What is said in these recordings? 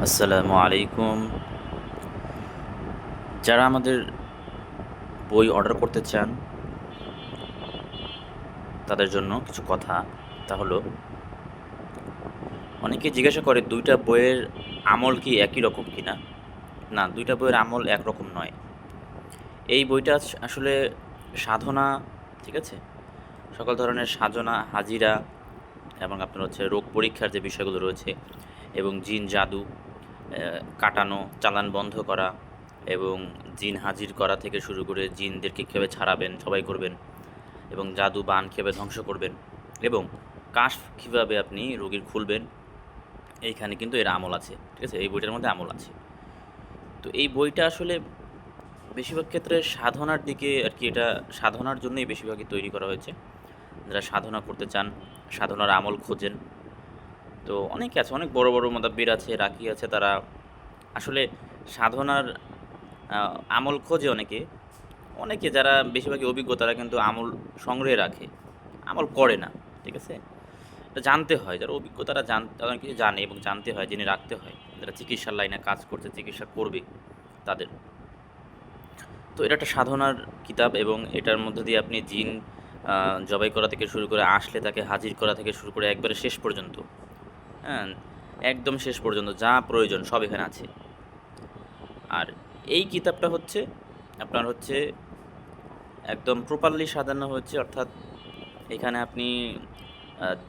আসসালামু আলাইকুম। যারা আমাদের বই অর্ডার করতে চান, তাদের জন্য কিছু কথা। তা হলো, অনেকে জিজ্ঞাসা করে ২ টা বইয়ের আমল কি একই রকম কিনা? না, ২ টা বইয়ের আমল একরকম নয়। এই বইটা আসলে সাধনা, ঠিক আছে? সকল ধরনের সাধনা, হাজিরা এবং আপনার হচ্ছে রোগ পরীক্ষার যে বিষয়গুলো রয়েছে এবং জিন জাদু কাটানো, চালান বন্ধ করা এবং জিন হাজির করা থেকে শুরু করে জিনদেরকে কীভাবে ছাড়াবেন, জবাই করবেন এবং জাদু বান কীভাবে ধ্বংস করবেন এবং কাশফ কীভাবে আপনি রোগীর খুলবেন, এইখানে কিন্তু এর আমল আছে, ঠিক আছে? এই বইটার মধ্যে আমল আছে। তো এই বইটা আসলে বেশিরভাগ ক্ষেত্রে সাধনার দিকে আর কি, এটা সাধনার জন্যই বেশিরভাগই তৈরি করা হয়েছে। যারা সাধনা করতে চান, সাধনার আমল খোঁজেন, তো অনেকে আছে, অনেক বড় বড় মোদাব্বির আছে, রাকি আছে, তারা আসলে সাধনার আমল খোঁজে অনেকে। অনেকে যারা বেশিরভাগই অভিজ্ঞ তারা কিন্তু আমল সংগ্রহে রাখে, আমল করে না, ঠিক আছে? এটা জানতে হয়, যারা অভিজ্ঞ তারা অনেক কিছু জানে এবং জানতে হয়, জেনে রাখতে হয়। যারা চিকিৎসার লাইনে কাজ করছে, চিকিৎসা করবে তাদের। তো এটা একটা সাধনার কিতাব এবং এটার মধ্যে দিয়ে আপনি জিন জবাই করা থেকে শুরু করে আসলে তাকে হাজির করা থেকে শুরু করে একবারে শেষ পর্যন্ত, হ্যাঁ, একদম শেষ পর্যন্ত যা প্রয়োজন সব এখানে আছে। আর এই কিতাবটা হচ্ছে আপনার হচ্ছে একদম প্রপারলি সাজানো হয়েছে, অর্থাৎ এখানে আপনি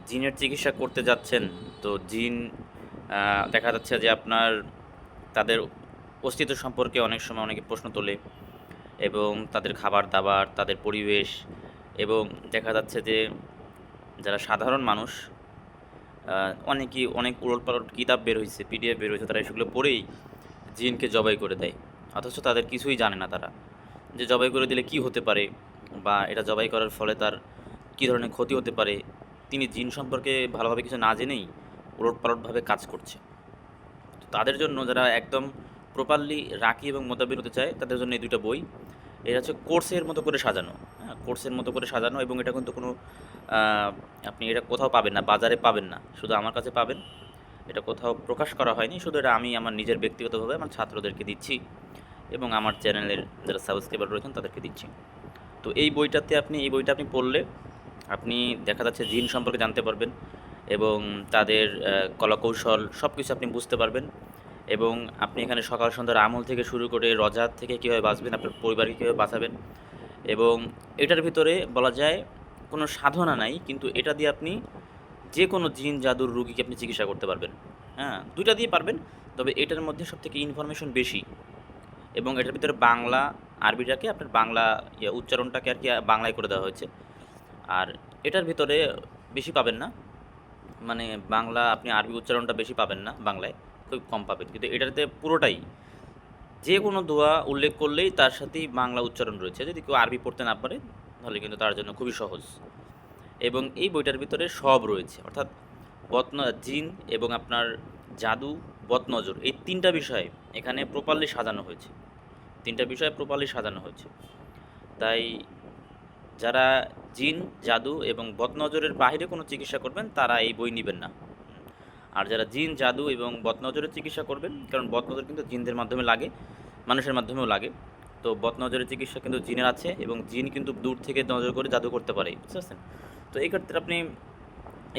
জিনের চিকিৎসা করতে যাচ্ছেন, তো জিন দেখা যাচ্ছে যে আপনার তাদের অস্তিত্ব সম্পর্কে অনেক সময় অনেকে প্রশ্ন তোলে এবং তাদের খাবার-দাবার, তাদের পরিবেশ এবং দেখা যাচ্ছে যে যারা সাধারণ মানুষ, অনেকেই অনেক উলটপালট কিতাব বের হইছে, পিডিএফ বের হইছে, তারা সেগুলো পড়েই জিনকে জবাই করে দেয়। অথচ তাদের কিছুই জানে না তারা, যে জবাই করে দিলে কী হতে পারে বা এটা জবাই করার ফলে তার কী ধরনের ক্ষতি হতে পারে। তিনি জিন সম্পর্কে ভালোভাবে কিছু না জেনেই উলটপালটভাবে কাজ করছে। তো তাদের জন্য যারা একদম প্রপারলি রাকি এবং মোতাবিক হতে চায়, তাদের জন্য এই ২ টা বই। এটা হচ্ছে কোর্সের মতো করে সাজানো, হ্যাঁ? কোর্সের মতো করে সাজানো এবং এটা কিন্তু কোনো আ আপনি এটা কোথাও পাবেন না, বাজারে পাবেন না। শুধু আমার কাছে পাবেন। এটা কোথাও প্রকাশ করা হয়নি। শুধু এটা আমি আমার নিজের ব্যক্তিগতভাবে আমার ছাত্রদেরকে দিচ্ছি এবং আমার চ্যানেলের যারা সাবস্ক্রাইবার রয়েছেন তাদেরকে দিচ্ছি। তো এই বইটা আপনি পড়লে আপনি দেখা যাচ্ছে জিন সম্পর্কে জানতে পারবেন এবং তাদের কলাকৌশল সব কিছু আপনি বুঝতে পারবেন এবং আপনি এখানে সকাল সন্ধ্যার আমল থেকে শুরু করে রোজা থেকে কীভাবে বাঁচবেন, আপনার পরিবারকে কীভাবে বাঁচাবেন এবং এটার ভিতরে বলা যায় কোনো সাধনা নাই, কিন্তু এটা দিয়ে আপনি যে কোনো জিন জাদুর রুগীকে আপনি চিকিৎসা করতে পারবেন। হ্যাঁ, ২ টা দিয়ে পারবেন। তবে এটার মধ্যে সবথেকে ইনফরমেশন বেশি এবং এটার ভিতরে বাংলা, আরবিটাকে আপনার বাংলা উচ্চারণটাকে আর কি বাংলায় করে দেওয়া হয়েছে। আর এটার ভিতরে বেশি পাবেন না, মানে বাংলা আপনি আরবি উচ্চারণটা বেশি পাবেন না বাংলায়, খুব কম পাবেন। কিন্তু এটাতে পুরোটাই যে কোনো দোয়া উল্লেখ করলেই তার সাথেই বাংলা উচ্চারণ রয়েছে। যদি কেউ আরবি পড়তে না পারে তাহলে কিন্তু তার জন্য খুবই সহজ এবং এই বইটার ভিতরে সব রয়েছে, অর্থাৎ জিন এবং আপনার জাদু, বদনজর, এই ৩ টা বিষয় এখানে প্রপারলি সাজানো হয়েছে। ৩ টা বিষয় প্রপারলি সাজানো হয়েছে। তাই যারা জিন, জাদু এবং বদনজরের বাহিরে কোনো চিকিৎসা করবেন তারা এই বই নিবেন না। আর যারা জিন, জাদু এবং বদনজরের চিকিৎসা করবেন, কারণ বদনজর কিন্তু জিনদের মাধ্যমে লাগে, মানুষের মাধ্যমেও লাগে। তো বদনজরের চিকিৎসা কিন্তু জিনের আছে এবং জিন কিন্তু দূর থেকে নজর করে জাদু করতে পারে, বুঝতে পারছেন? তো এই ক্ষেত্রে আপনি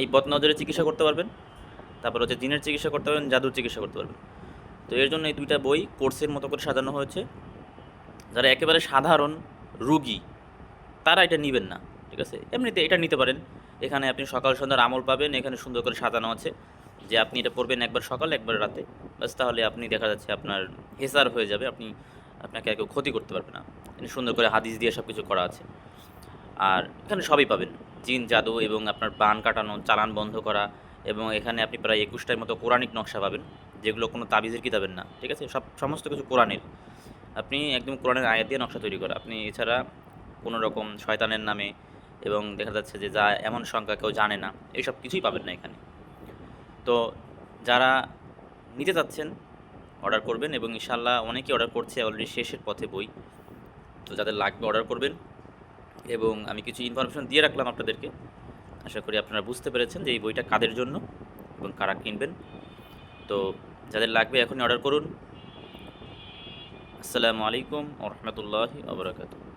এই বদনজরের চিকিৎসা করতে পারবেন, তারপর হচ্ছে জিনের চিকিৎসা করতে পারবেন, জাদুর চিকিৎসা করতে পারবেন। তো এর জন্য এই ২ টা বই কোর্সের মতো করে সাজানো হয়েছে। যারা একেবারে সাধারণ রুগী তারা এটা নিবেন না, ঠিক আছে? এমনিতে এটা নিতে পারেন। এখানে আপনি সকাল সন্ধ্যার আমল পাবেন, এখানে সুন্দর করে সাজানো আছে যে আপনি এটা পড়বেন একবার সকালে একবার রাতে, ব্যাস। তাহলে আপনি দেখা যাচ্ছে আপনার হেসার হয়ে যাবে, আপনাকে আর কেউ ক্ষতি করতে পারবে না। এখানে সুন্দর করে হাদিস দিয়ে সব কিছু করা আছে। আর এখানে সবই পাবেন, জিন জাদু এবং আপনার বান কাটানো, চালান বন্ধ করা এবং এখানে আপনি প্রায় ২১টার মতো কোরআনিক নকশা পাবেন, যেগুলো কোনো তাবিজের কিতাবের না, ঠিক আছে? সমস্ত কিছু কোরআনের। আপনি একদম কোরআনের আয়াত দিয়ে নকশা তৈরি করা। আপনি এছাড়া কোনো রকম শয়তানের নামে এবং দেখা যাচ্ছে যে যা এমন সংখ্যা কেউ জানে না, এইসব কিছুই পাবেন না এখানে। তো যারা নিতে চাচ্ছেন অর্ডার করবেন এবং ইনশাআল্লাহ অনেকেই অর্ডার করছে, অলরেডি শেষের পথে বই। তো যাদের লাগবে অর্ডার করবেন এবং আমি কিছু ইনফরমেশন দিয়ে রাখলাম আপনাদেরকে। আশা করি আপনারা বুঝতে পেরেছেন যে এই বইটা কাদের জন্য এবং কারা কিনবেন। তো যাদের লাগবে এখনই অর্ডার করুন। আসসালামু আলাইকুম ওয়া রাহমাতুল্লাহি ওয়া বারাকাতুহু।